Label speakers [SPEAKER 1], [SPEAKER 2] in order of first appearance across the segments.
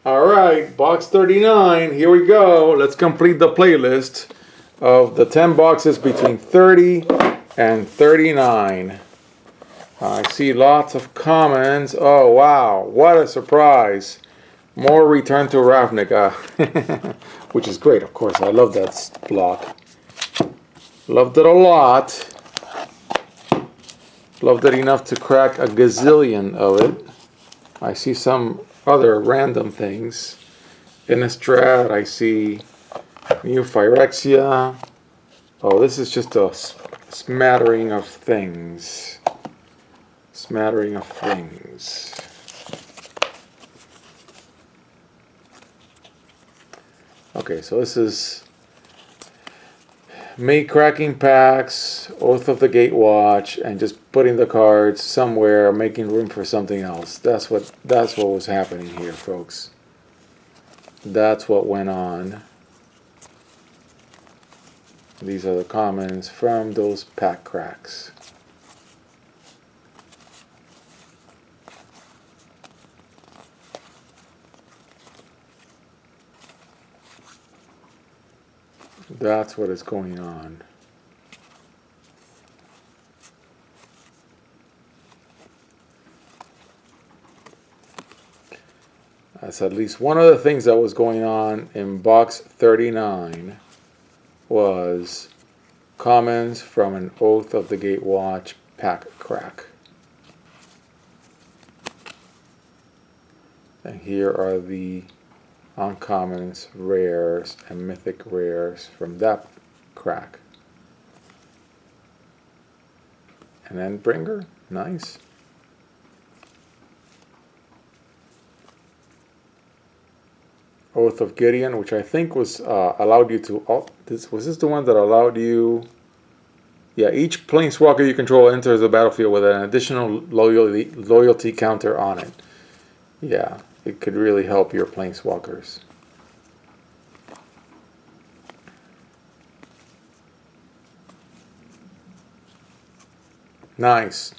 [SPEAKER 1] Alright, box 39, here we go. Let's complete the playlist of the 10 boxes between 30 and 39. I see lots of comments. Oh wow, what a surprise. More Return to Ravnica, which is great, of course. I love that block. Loved it a lot. Loved it enough to crack a gazillion of it. I see some other random things. Innistrad, I see New Phyrexia. Oh, this is just a smattering of things. Smattering of things. Okay, so this is me cracking packs, Oath of the Gatewatch, and just putting the cards somewhere, making room for something else. That's what was happening here, folks. That's what went on. These are the comments from those pack cracks. That's what is going on. That's at least one of the things that was going on in box 39 was comments from an Oath of the Gatewatch pack crack. And here are the uncommons, rares, and mythic rares from that crack. An Endbringer, nice. Oath of Gideon, which I think was allowed you to. Oh, was this the one that allowed you? Yeah, each planeswalker you control enters the battlefield with an additional loyalty counter on it. Yeah, it could really help your planeswalkers. Nice.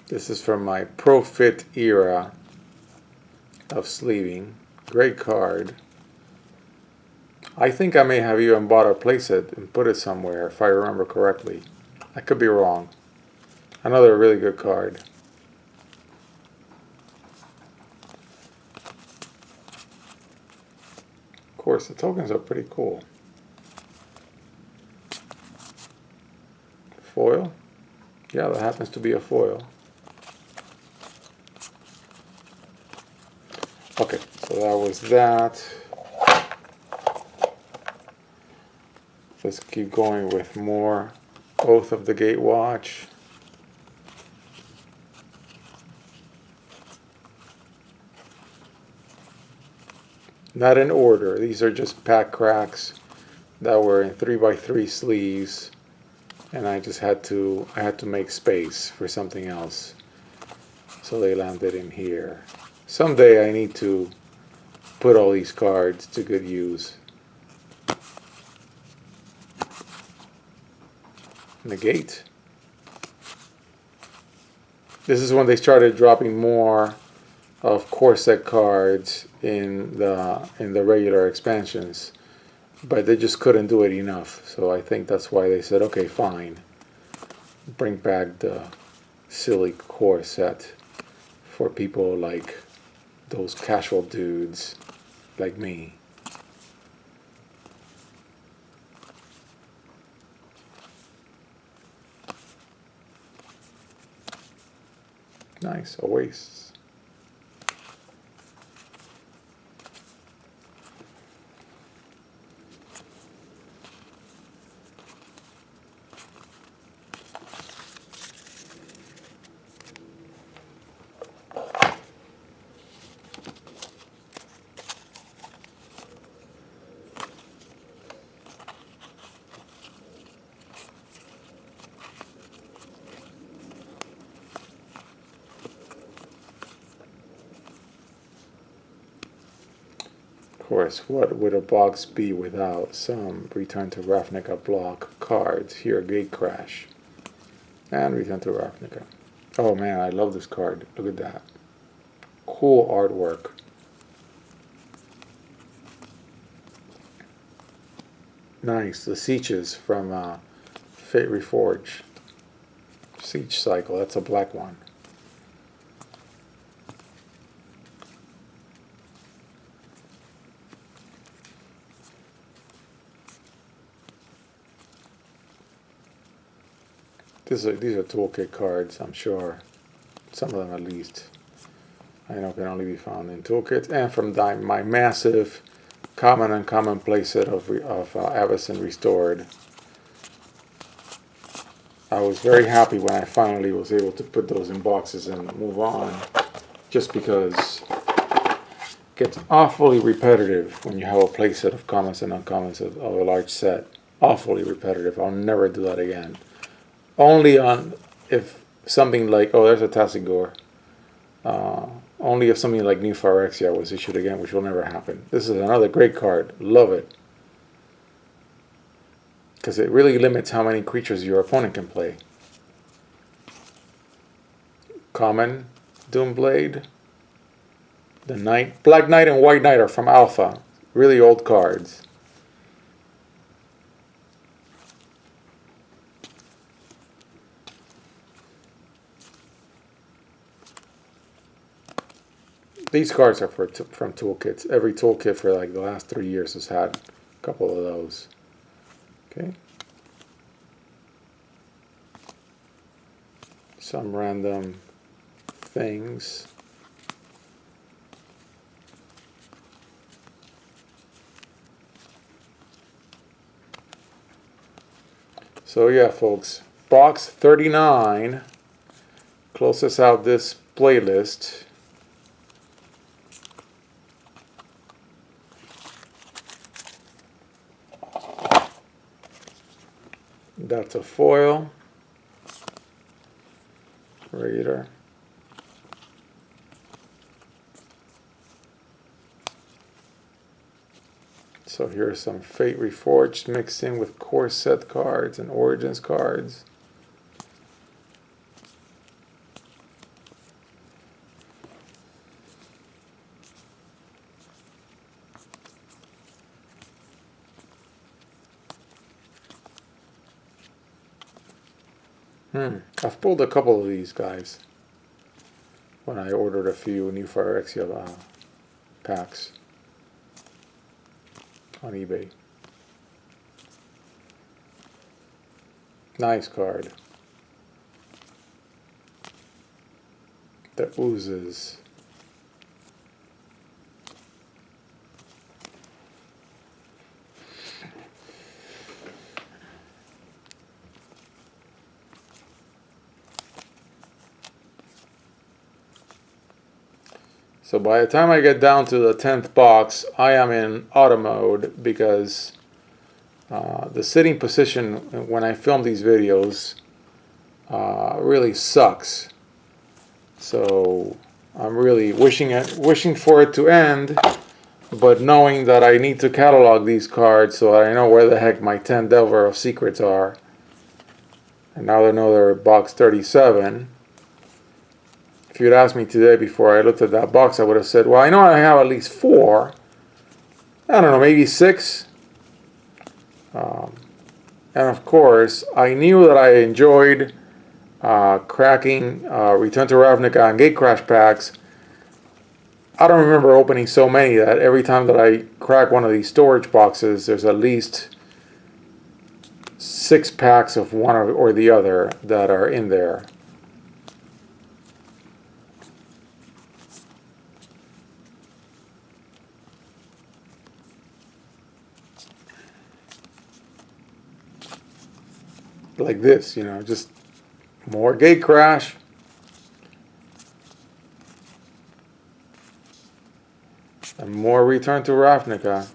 [SPEAKER 1] This is from my Profit era of sleeving. Great card. I think I may have even bought or placed it and put it somewhere, if I remember correctly. I could be wrong. Another really good card. Of course, the tokens are pretty cool. Foil? Yeah, that happens to be a foil. Okay, so that was that. Let's keep going with more Oath of the Gatewatch. Not in order. These are just pack cracks that were in 3x3 sleeves, and I just had to make space for something else. So they landed in here. Someday I need to put all these cards to good use. Negate. This is when they started dropping more of core set cards in the regular expansions, but they just couldn't do it enough. So I think that's why they said, okay, fine, bring back the silly core set for people like those casual dudes like me. Nice, Oasis. Of course, what would a box be without some Return to Ravnica block cards? Here, Gatecrash. And Return to Ravnica. Oh man, I love this card. Look at that. Cool artwork. Nice. The Sieges from Fate Reforged. Siege Cycle. That's a black one. These are toolkit cards, I'm sure. Some of them at least. I know can only be found in toolkits. And from my massive common and uncommon playset of Avacyn Restored. I was very happy when I finally was able to put those in boxes and move on. Just because it gets awfully repetitive when you have a playset of commons and uncommons of a large set. Awfully repetitive. I'll never do that again. Only on if something like, oh, there's a Tassigor. Only if something like New Phyrexia was issued again, which will never happen. This is another great card. Love it. Because it really limits how many creatures your opponent can play. Common, Doomblade. The Knight. Black Knight and White Knight are from Alpha. Really old cards. These cards are from toolkits. Every toolkit for like the last 3 years has had a couple of those. Okay. Some random things. So yeah, folks, box 39 closes out this playlist. That's a foil. Raider. So here's some Fate Reforged mixed in with core set cards and Origins cards. I've pulled a couple of these guys when I ordered a few New Phyrexia packs on eBay. Nice card. That oozes. So by the time I get down to the 10th box, I am in auto mode because the sitting position when I film these videos really sucks. So I'm really wishing for it to end, but knowing that I need to catalog these cards so I know where the heck my 10 Delver of Secrets are. And now I know they're box 37. If you'd asked me today before I looked at that box, I would have said, well, I know I have at least 4. I don't know, maybe 6. And of course, I knew that I enjoyed cracking Return to Ravnica and Gatecrash packs. I don't remember opening so many that every time that I crack one of these storage boxes, there's at least 6 packs of one or the other that are in there. Like this, you know, just more Gatecrash. And more Return to Ravnica.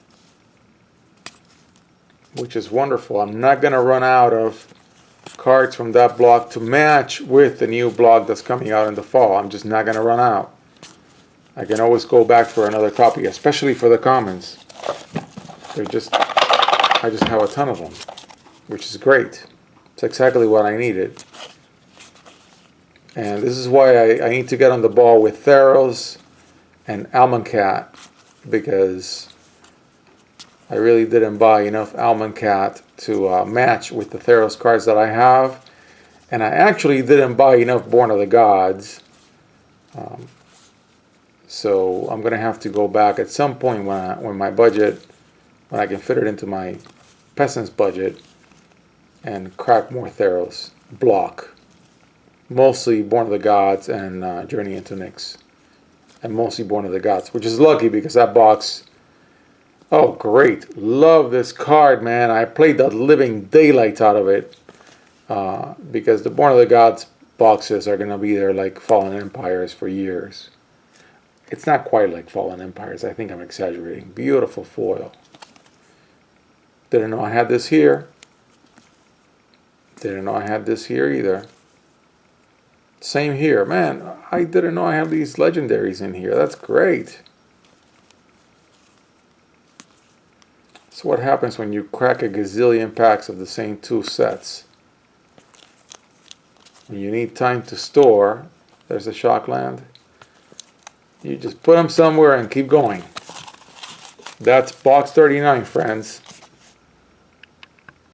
[SPEAKER 1] Which is wonderful. I'm not going to run out of cards from that block to match with the new block that's coming out in the fall. I'm just not going to run out. I can always go back for another copy, especially for the commons. I just have a ton of them, which is great. It's exactly what I needed. And this is why I need to get on the ball with Theros and Almond Cat, because I really didn't buy enough Almond Cat to match with the Theros cards that I have. And I actually didn't buy enough Born of the Gods. So I'm going to have to go back at some point when my budget, when I can fit it into my Peasants budget, and crack more Theros block. Mostly Born of the Gods and Journey into Nyx. And mostly Born of the Gods, which is lucky because that box... Oh, great. Love this card, man. I played the living daylights out of it. Because the Born of the Gods boxes are going to be there like Fallen Empires for years. It's not quite like Fallen Empires. I think I'm exaggerating. Beautiful foil. Didn't know I had this here. Didn't know I had this here either. Same here. Man, I didn't know I have these legendaries in here. That's great. So what happens when you crack a gazillion packs of the same two sets? When you need time to store, there's a Shockland. You just put them somewhere and keep going. That's box 39, friends.